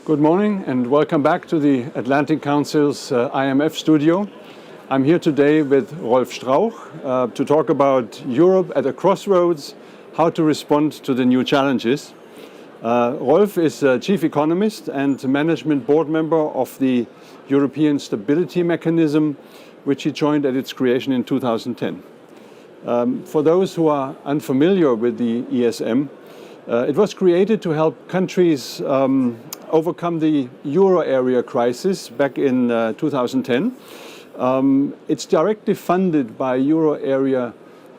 Good morning and welcome back to the Atlantic Council's IMF studio. I'm here today with Rolf Strauch to talk about Europe at a crossroads, how to respond to the new challenges. Rolf is Chief Economist and Management Board Member of the European Stability Mechanism, which he joined at its creation in 2010. For those who are unfamiliar with the ESM, it was created to help countries overcome the euro area crisis back in 2010. It's directly funded by euro area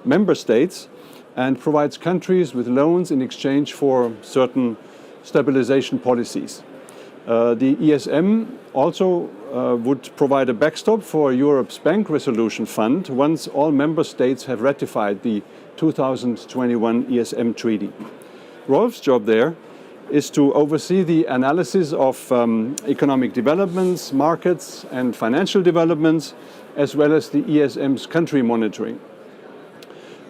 member states and provides countries with loans in exchange for certain stabilization policies. The ESM also would provide a backstop for Europe's Bank Resolution Fund once all member states have ratified the 2021 ESM treaty. Rolf's job there is to oversee the analysis of economic developments, markets and financial developments, as well as the ESM's country monitoring.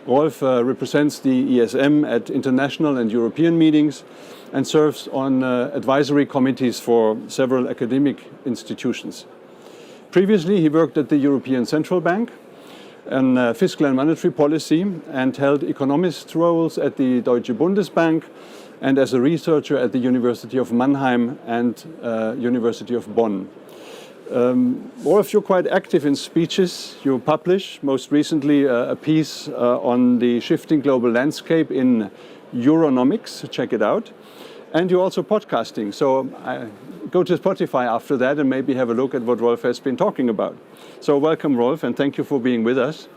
Rolf represents the ESM at international and European meetings and serves on advisory committees for several academic institutions. Previously, he worked at the European Central Bank on fiscal and monetary policy and held economist roles at the Deutsche Bundesbank and as a researcher at the University of Mannheim and University of Bonn. Rolf, you're quite active in speeches. You publish, most recently, a piece on the shifting global landscape in GeoEconomics. Check it out. And you're also podcasting. So go to Spotify after that and maybe have a look at what Rolf has been talking about. So welcome, Rolf, and thank you for being with us.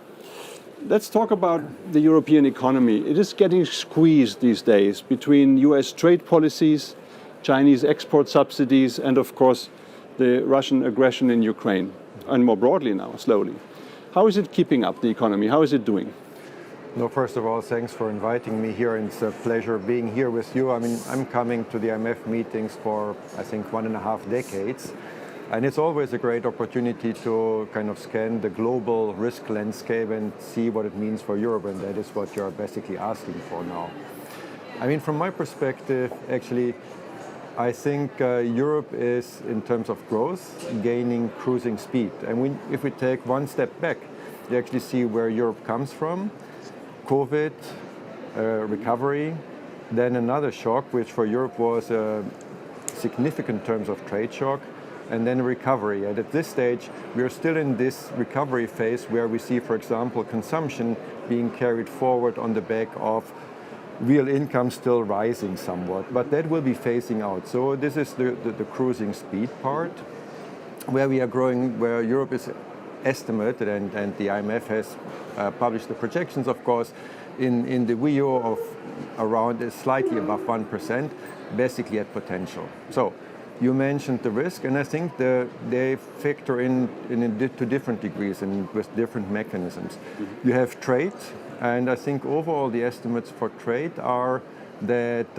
Let's talk about the European economy. It is getting squeezed these days between US trade policies, Chinese export subsidies, and of course, the Russian aggression in Ukraine, and more broadly now, slowly. How is it keeping up, the economy? How is it doing? No, first of all, thanks for inviting me here. It's a pleasure being here with you. I mean, I'm coming to the IMF meetings for, I think, 1.5 decades. And it's always a great opportunity to kind of scan the global risk landscape and see what it means for Europe, and that is what you're basically asking for now. I mean, from my perspective, actually, I think Europe is, in terms of growth, gaining cruising speed. And if we take one step back, you actually see where Europe comes from. COVID, recovery, then another shock, which for Europe was a significant terms of trade shock, and then recovery. And at this stage, we are still in this recovery phase where we see, for example, consumption being carried forward on the back of real income still rising somewhat, but that will be phasing out. So this is the cruising speed part, where we are growing, where Europe is estimated, and the IMF has published the projections, of course, in the WEO of around slightly above 1%, basically at potential. So you mentioned the risk, and I think they factor in to different degrees and with different mechanisms. Mm-hmm. You have trade, and I think overall the estimates for trade are that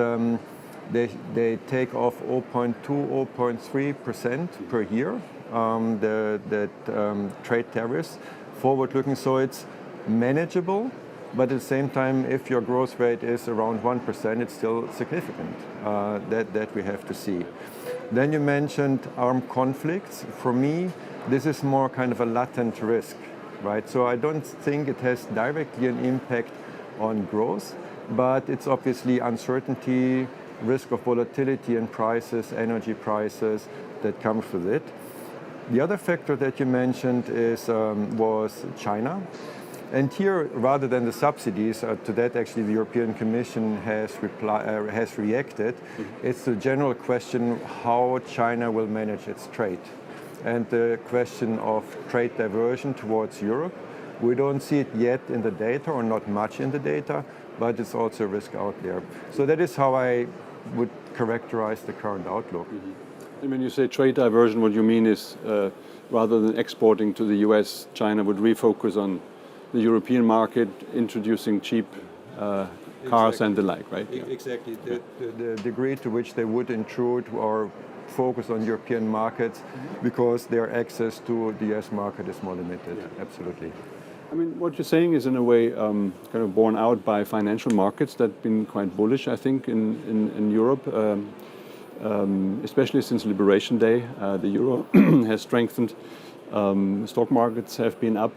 they take off 0.2, 0.3% per year, the trade tariffs, forward-looking, so it's manageable. But at the same time, if your growth rate is around 1%, it's still significant. That we have to see. Then you mentioned armed conflicts. For me, this is more kind of a latent risk, right? So I don't think it has directly an impact on growth, but it's obviously uncertainty, risk of volatility in prices, energy prices that comes with it. The other factor that you mentioned was China. And here, rather than the subsidies, to that actually the European Commission has reacted. Mm-hmm. It's the general question how China will manage its trade. And the question of trade diversion towards Europe. We don't see it yet in the data, or not much in the data, but it's also a risk out there. So that is how I would characterize the current outlook. Mm-hmm. And when you say trade diversion, what you mean is rather than exporting to the US, China would refocus on the European market, introducing cheap cars exactly. And the like, right? Exactly. The degree to which they would intrude or focus on European markets, mm-hmm. because their access to the US market is more limited. Yeah. Absolutely. I mean, what you're saying is in a way kind of borne out by financial markets that have been quite bullish, I think, in Europe. especially since Liberation Day. The euro has strengthened. Stock markets have been up.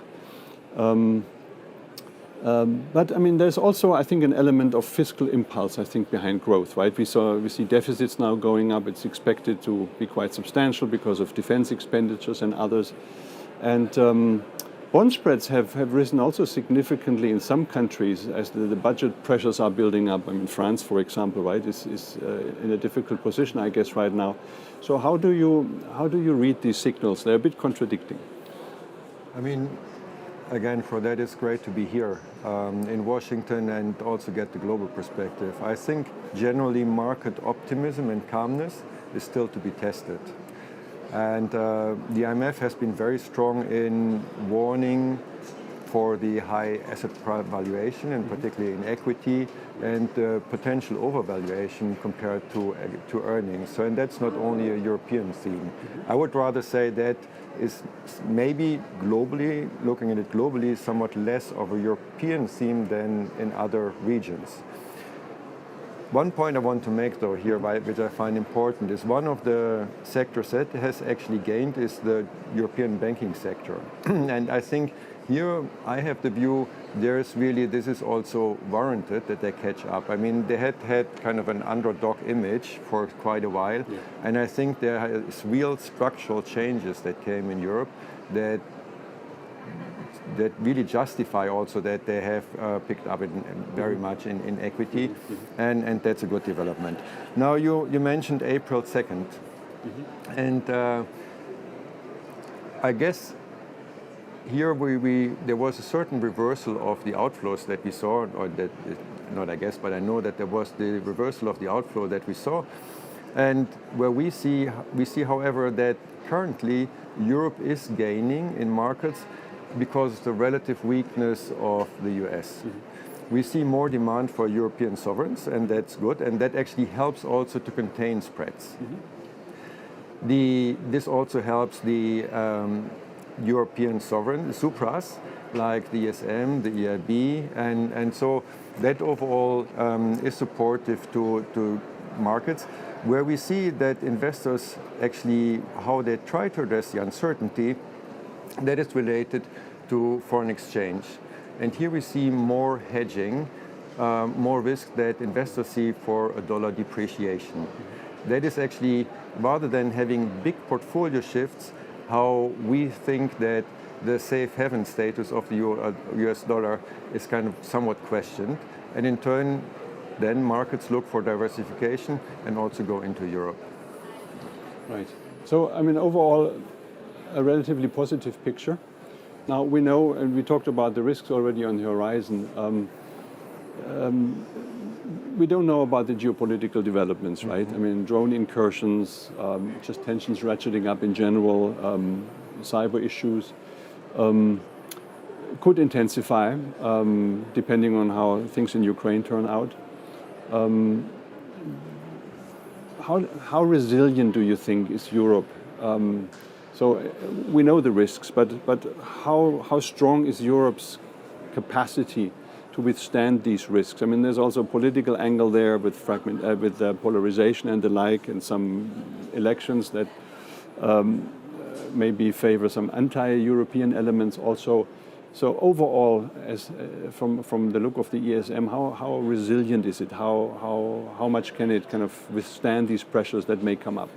But I mean, there's also, I think, an element of fiscal impulse, I think, behind growth, right? We see deficits now going up. It's expected to be quite substantial because of defense expenditures and others. And bond spreads have risen also significantly in some countries as the budget pressures are building up. I mean, France, for example, right, is in a difficult position, I guess, right now. So how do you read these signals? They're a bit contradicting. I mean, again, for that, it's great to be here in Washington and also get the global perspective. I think generally market optimism and calmness is still to be tested. And the IMF has been very strong in warning for the high asset valuation, and particularly in equity, and potential overvaluation compared to earnings. So, and that's not only a European theme. I would rather say that is maybe globally, looking at it globally, somewhat less of a European theme than in other regions. One point I want to make, though, here, which I find important, is one of the sectors that has actually gained is the European banking sector. And I think here I have the view this is also warranted that they catch up. I mean, they had kind of an underdog image for quite a while. Yeah. And I think there is real structural changes that came in Europe that really justify also that they have picked up very much in equity, and that's a good development. Now you mentioned April 2nd, and I guess here there was a certain reversal of the outflows that we saw, or that, not I guess, but I know that there was the reversal of the outflow that we saw, and where we see however that currently Europe is gaining in markets because of the relative weakness of the US. We see more demand for European sovereigns, and that's good, and that actually helps also to contain spreads. This also helps the European sovereign, the supras, like the ESM, the EIB, and so that overall is supportive to markets, where we see that investors actually, how they try to address the uncertainty, that is related to foreign exchange. And here we see more hedging, more risk that investors see for a dollar depreciation. That is actually, rather than having big portfolio shifts, how we think that the safe haven status of the US dollar is kind of somewhat questioned. And in turn, then markets look for diversification and also go into Europe. Right. So, I mean, overall, a relatively positive picture. Now, we know, and we talked about the risks already on the horizon. We don't know about the geopolitical developments, right? I mean, drone incursions, just tensions ratcheting up in general, cyber issues could intensify depending on how things in Ukraine turn out. How resilient do you think is Europe? So we know the risks, but how strong is Europe's capacity to withstand these risks? I mean, there's also a political angle there with polarization and the like, and some elections that maybe favor some anti-European elements also. So overall, as from the look of the ESM, how resilient is it? How much can it kind of withstand these pressures that may come up?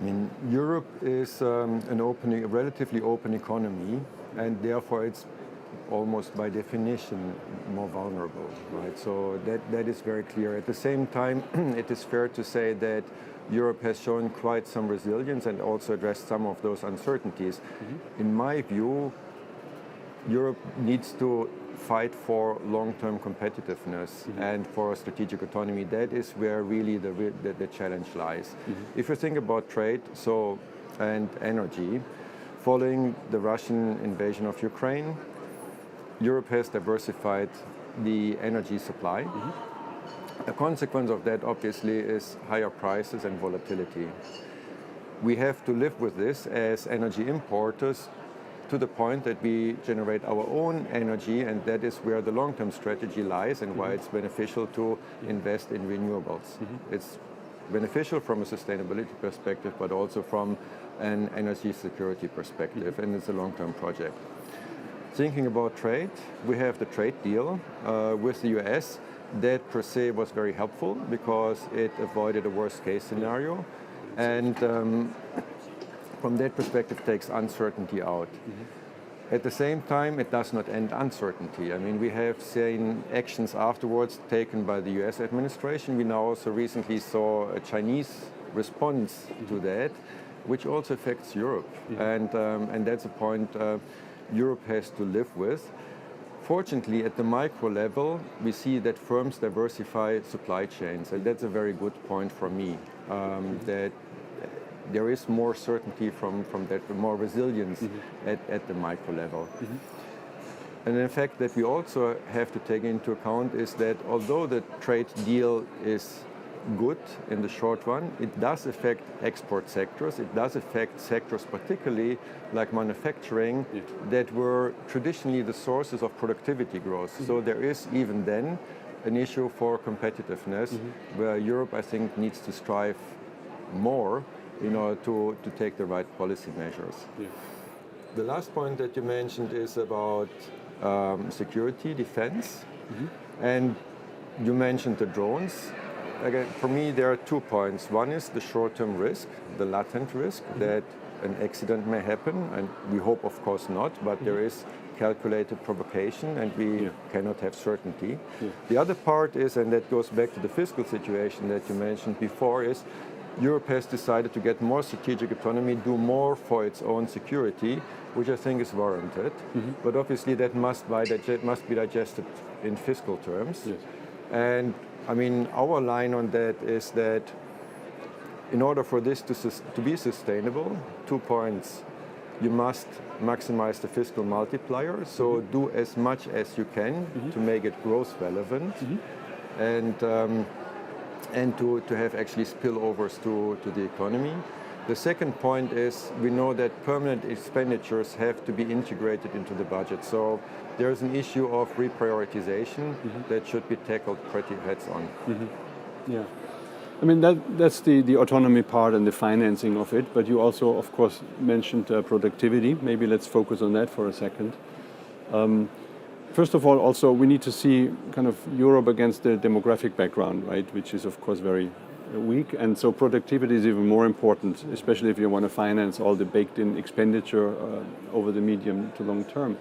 I mean, Europe is a relatively open economy, and therefore it's almost by definition more vulnerable, right? So that is very clear. At the same time, it is fair to say that Europe has shown quite some resilience and also addressed some of those uncertainties. In my view, Europe needs to fight for long-term competitiveness and for strategic autonomy. That is where really the challenge lies. If you think about trade and energy, following the Russian invasion of Ukraine, Europe has diversified the energy supply. A consequence of that, obviously, is higher prices and volatility. We have to live with this as energy importers to the point that we generate our own energy, and that is where the long-term strategy lies and why it's beneficial to invest in renewables. It's beneficial from a sustainability perspective, but also from an energy security perspective, and it's a long-term project. Thinking about trade, we have the trade deal with the US. That per se was very helpful because it avoided a worst case scenario, and from that perspective takes uncertainty out. At the same time, it does not end uncertainty. I mean, we have seen actions afterwards taken by the US administration. We now also recently saw a Chinese response to that, which also affects Europe. And that's a point Europe has to live with. Fortunately, at the micro level, we see that firms diversify supply chains, and that's a very good point for me, that there is more certainty from that, more resilience at the micro level. And in fact, that we also have to take into account is that although the trade deal is good in the short run, it does affect export sectors. It does affect sectors particularly like manufacturing that were traditionally the sources of productivity growth. So there is even then an issue for competitiveness where Europe, I think, needs to strive more in order to take the right policy measures. The last point that you mentioned is about security, defense, and you mentioned the drones. Again, for me, there are 2 points. One is the short-term risk, the latent risk that an accident may happen, and we hope, of course, not, but there is calculated provocation, and we cannot have certainty. The other part is, and that goes back to the fiscal situation that you mentioned before, is Europe has decided to get more strategic autonomy, do more for its own security, which I think is warranted. But obviously that must be digested in fiscal terms. And I mean, our line on that is that in order for this to be sustainable, 2 points. You must maximize the fiscal multiplier, so do as much as you can to make it growth relevant, and to have actually spillovers to the economy. The second point is we know that permanent expenditures have to be integrated into the budget. So there's an issue of reprioritization that should be tackled pretty heads-on. Yeah. I mean, that's the autonomy part and the financing of it, but you also, of course, mentioned productivity. Maybe let's focus on that for a second. First of all, also, we need to see kind of Europe against the demographic background, right, which is, of course, very weak. And so productivity is even more important, especially if you want to finance all the baked-in expenditure over the medium to long term.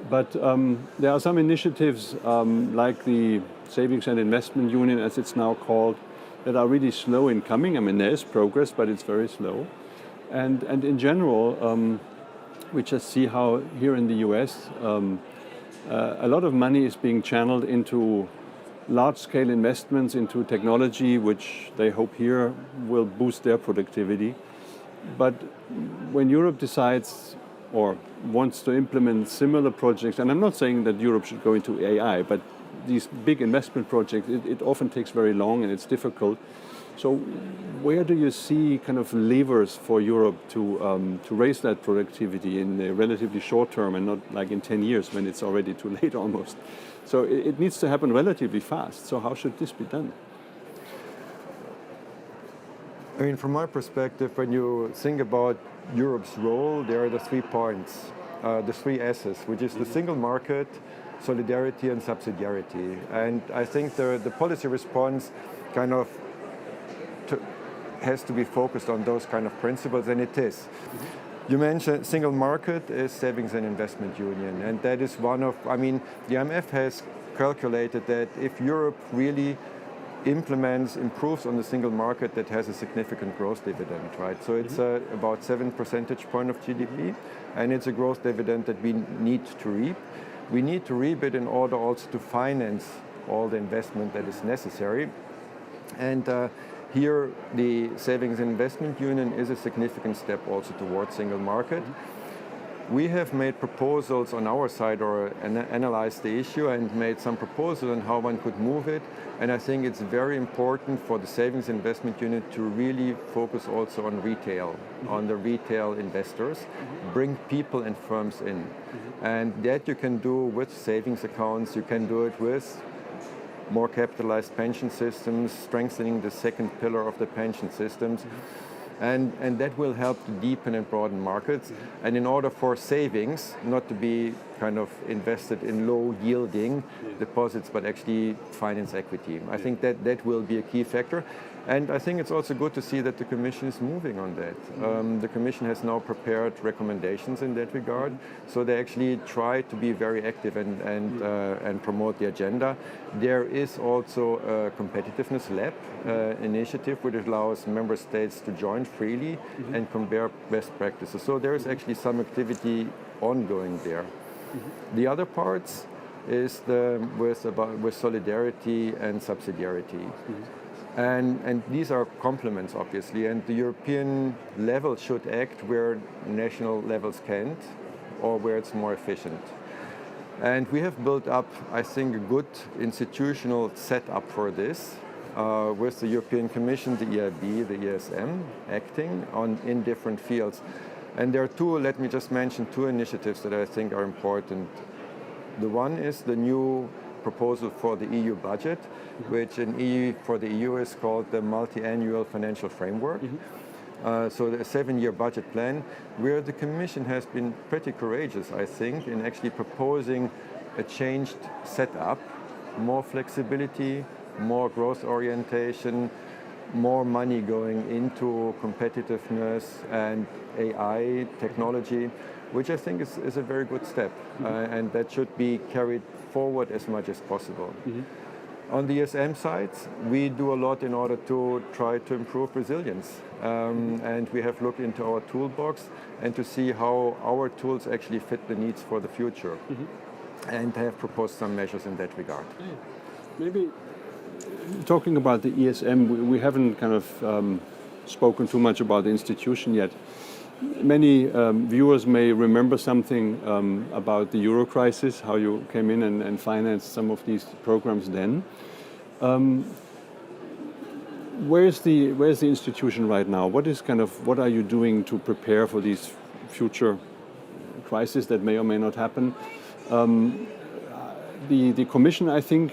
But there are some initiatives like the Savings and Investment Union, as it's now called, that are really slow in coming. I mean, there is progress, but it's very slow. And in general, we just see how here in the US, a lot of money is being channeled into large-scale investments into technology, which they hope here will boost their productivity. But when Europe decides or wants to implement similar projects, and I'm not saying that Europe should go into AI, but these big investment projects, it often takes very long and it's difficult. So where do you see kind of levers for Europe to raise that productivity in the relatively short term and not like in 10 years when it's already too late almost? So it needs to happen relatively fast. So how should this be done? I mean, from my perspective, when you think about Europe's role, there are the 3 points, the 3 S's, which is the single market, solidarity and subsidiarity. And I think the policy response kind of has to be focused on those kind of principles, and it is. You mentioned single market is savings and investment union, and that is one of, I mean, the IMF has calculated that if Europe really improves on the single market, that has a significant growth dividend, right? So it's about 7 percentage point of GDP, and it's a growth dividend that we need to reap. We need to reap it in order also to finance all the investment that is necessary. And here, the Savings and Investment Union is a significant step also towards single market. We have made proposals on our side or analyzed the issue and made some proposals on how one could move it. And I think it's very important for the Savings and Investment Union to really focus also on retail, on the retail investors, bring people and firms in. And that you can do with savings accounts, you can do it with more capitalized pension systems, strengthening the second pillar of the pension systems. And that will help to deepen and broaden markets. And in order for savings not to be kind of invested in low yielding deposits, but actually finance equity. I think that will be a key factor. And I think it's also good to see that the Commission is moving on that. The Commission has now prepared recommendations in that regard. So they actually try to be very active and promote the agenda. There is also a competitiveness lab initiative which allows member states to join freely and compare best practices. So there is actually some activity ongoing there. The other parts is with solidarity and subsidiarity. And these are complements, obviously, and the European level should act where national levels can't or where it's more efficient. And we have built up, I think, a good institutional setup for this with the European Commission, the EIB, the ESM, acting in different fields. And there are let me just mention two initiatives that I think are important. The one is the new proposal for the EU budget, which for the EU is called the Multi-Annual Financial Framework. So the 7-year budget plan, where the Commission has been pretty courageous, I think, in actually proposing a changed setup, more flexibility, more growth orientation, more money going into competitiveness and AI technology, which I think is a very good step, and that should be carried forward as much as possible. On the ESM side, we do a lot in order to try to improve resilience. And we have looked into our toolbox and to see how our tools actually fit the needs for the future. And have proposed some measures in that regard. Maybe talking about the ESM, we haven't kind of spoken too much about the institution yet. Many viewers may remember something about the Euro crisis, how you came in and financed some of these programs then. Where's the institution right now? What are you doing to prepare for these future crises that may or may not happen? The Commission, I think,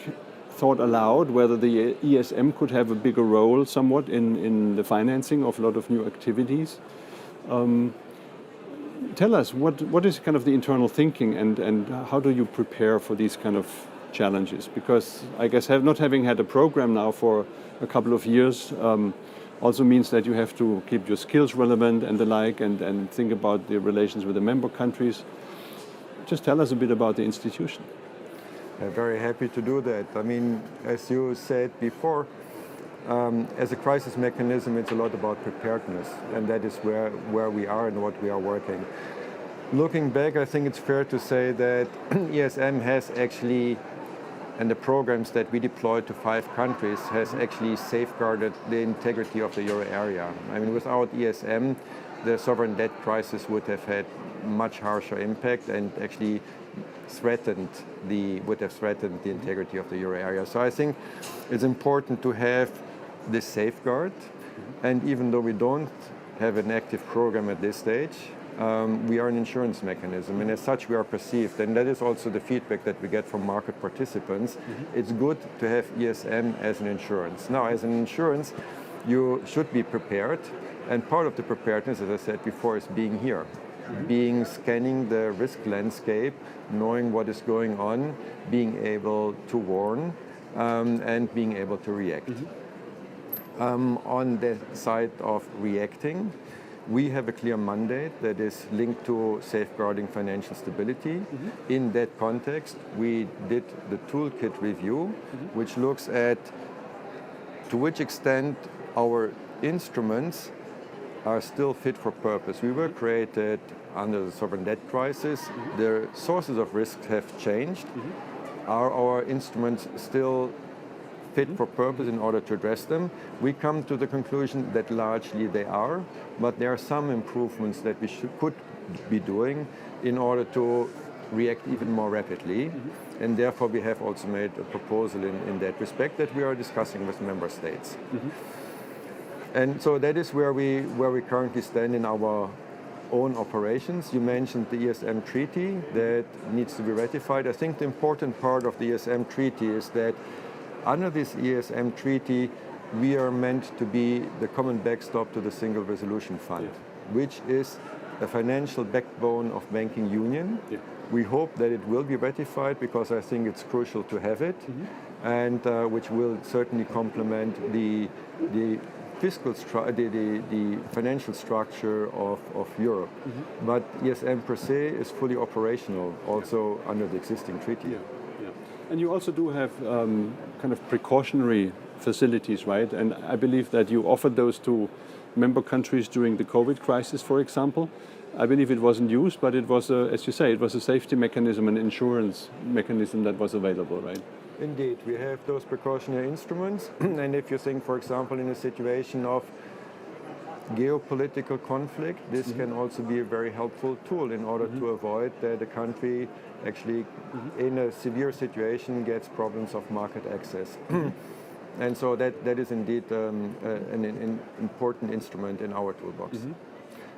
thought aloud whether the ESM could have a bigger role somewhat in the financing of a lot of new activities. Tell us, what is kind of the internal thinking and how do you prepare for these kind of challenges? Because I guess not having had a program now for a couple of years also means that you have to keep your skills relevant and the like and think about the relations with the member countries. Just tell us a bit about the institution. I'm very happy to do that. I mean, as you said before, as a crisis mechanism, it's a lot about preparedness, and that is where we are and what we are working. Looking back, I think it's fair to say that ESM has actually, and the programs that we deployed to 5 countries, has actually safeguarded the integrity of the euro area. I mean, without ESM, the sovereign debt crisis would have had much harsher impact and actually would have threatened the integrity of the euro area. So I think it's important to have this safeguard, and even though we don't have an active program at this stage, we are an insurance mechanism, and as such we are perceived, and that is also the feedback that we get from market participants. It's good to have ESM as an insurance. Now, as an insurance, you should be prepared, and part of the preparedness, as I said before, is being here. Scanning the risk landscape, knowing what is going on, being able to warn, and being able to react. On the side of reacting, we have a clear mandate that is linked to safeguarding financial stability. In that context, we did the toolkit review, which looks at to which extent our instruments are still fit for purpose. We were created under the sovereign debt crisis. The sources of risk have changed. Are our instruments still fit for purpose in order to address them? We come to the conclusion that largely they are, but there are some improvements that we could be doing in order to react even more rapidly. And therefore we have also made a proposal in that respect that we are discussing with member states. And so that is where we currently stand in our own operations. You mentioned the ESM treaty that needs to be ratified. I think the important part of the ESM treaty is that under this ESM treaty, we are meant to be the common backstop to the Single Resolution Fund, which is the financial backbone of banking union. We hope that it will be ratified because I think it's crucial to have it, and which will certainly complement the fiscal the financial structure of Europe. But ESM per se is fully operational also under the existing treaty. And you also do have kind of precautionary facilities, right? And I believe that you offered those to member countries during the COVID crisis, for example. I believe it wasn't used, but it was, as you say, it was a safety mechanism, an insurance mechanism that was available, right? Indeed, we have those precautionary instruments. And if you think, for example, in a situation of geopolitical conflict, this can also be a very helpful tool in order to avoid that a country actually in a severe situation gets problems of market access. And so that is indeed an important instrument in our toolbox.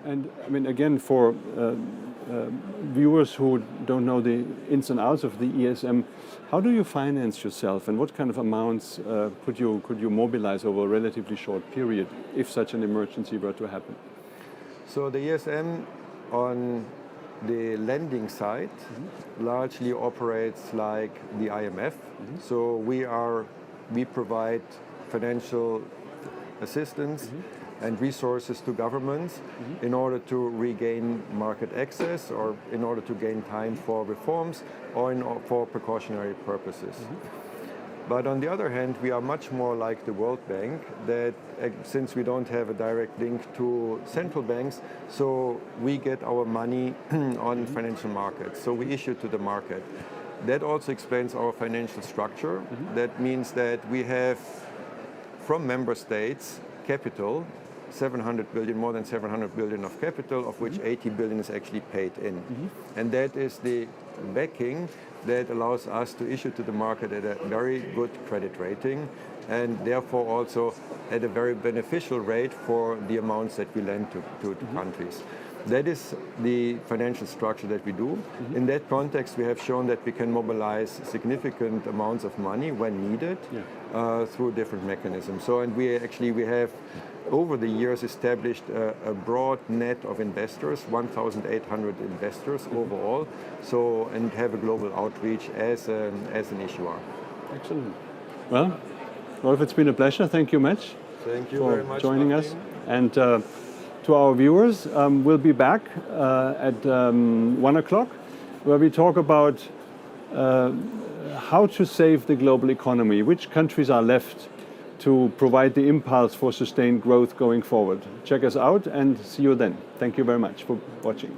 And I mean, again, for viewers who don't know the ins and outs of the ESM, how do you finance yourself, and what kind of amounts could you mobilize over a relatively short period if such an emergency were to happen? So the ESM on the lending side largely operates like the IMF. So we provide financial assistance and resources to governments in order to regain market access, or in order to gain time for reforms, or for precautionary purposes. But on the other hand, we are much more like the World Bank, that since we don't have a direct link to central banks, so we get our money on financial markets. So we issue to the market. That also explains our financial structure. That means that we have, from member states, capital, 700 billion, more than 700 billion of capital, of which 80 billion is actually paid in. And that is the backing that allows us to issue to the market at a very good credit rating, and therefore also at a very beneficial rate for the amounts that we lend to countries. That is the financial structure that we do. In that context, we have shown that we can mobilize significant amounts of money when needed through different mechanisms. So, and we have over the years established a broad net of investors, 1,800 investors overall. So, and have a global outreach as an issuer. Excellent. Well, Rolf, it's been a pleasure. Thank you much. Thank you for very much, joining Martin. us. And to our viewers, we'll be back at 1 o'clock, where we talk about how to save the global economy, which countries are left to provide the impulse for sustained growth going forward. Check us out and see you then. Thank you very much for watching.